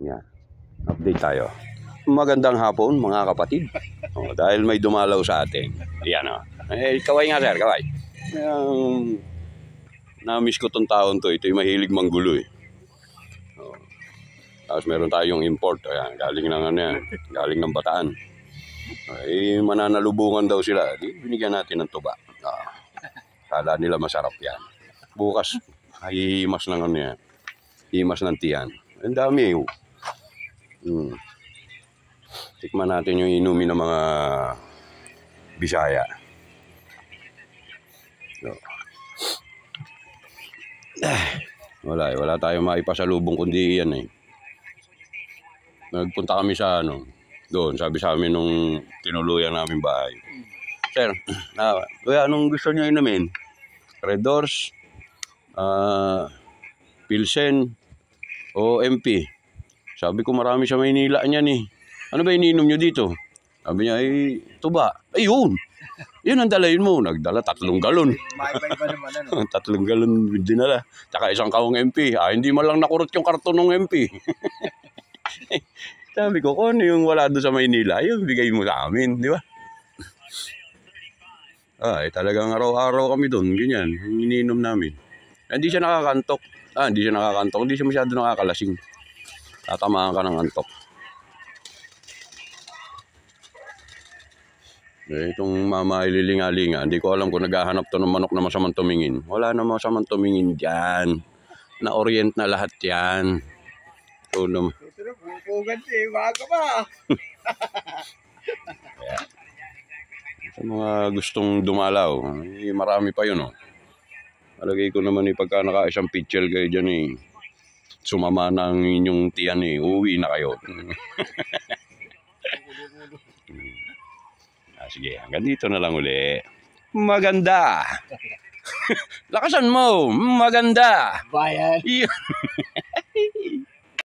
Yan. Update tayo. Magandang hapon mga kapatid. Dahil may dumalaw sa atin. Yan o. Kaway nga sir, kaway. Na-miss ko tong taon to. Ito'y mahilig manggulo eh. Tapos meron tayong import. Ayan, galing ng ano yan. Galing ng Bataan. Mananalubungan daw sila. Binigyan natin ng tuba. Kala nila masarap yan. Bukas, hihimas ng ano yan. Himas ng tiyan. Ang dami eh. Tikman natin yung inumin ng mga Bisaya. So. Wala tayong maipasalubong kundi yan eh. Nagpunta kami sa ano, doon, sabi sa amin nung tinuluyan namin bahay. Sir, kuya, anong gusto niyo inumin? Red Doors, Pilsen, o MP? Sabi ko marami sa Maynila niyan eh. Ano ba iniinom niyo dito? Sabi niya, ay, tuba. Ayun! Yun ang dalayin mo. Nagdala 3 galon. Maiba-iba naman ano. 3 galon dinala. Tsaka 1 kahong MP. Hindi man lang nakurot yung karton ng MP. Sabi ko, kung ano yung wala doon sa Maynila, yung bigay mo sa amin, di ba? Talagang araw-araw kami doon, ganyan, iniinom namin. Hindi siya nakakantok. Hindi siya nakakantok, hindi siya masyado nakakalasing. Tatamaan ka ng antok. Itong mama ililinga-linga, hindi ko alam kung naghahanap to ng manok na masamang tumingin. Wala na masamang tumingin dyan. Na-orient na lahat yan. Ito naman. Pupugan siya, bago pa. Sa mga gustong dumalaw, marami pa yun. Malagay ko naman pagka naka-isang pitchel kayo dyan sumama na ang inyong tiyan uwi na kayo. Sige, hanggang dito na lang uli. Maganda! Lakasan mo! Maganda! Bayan!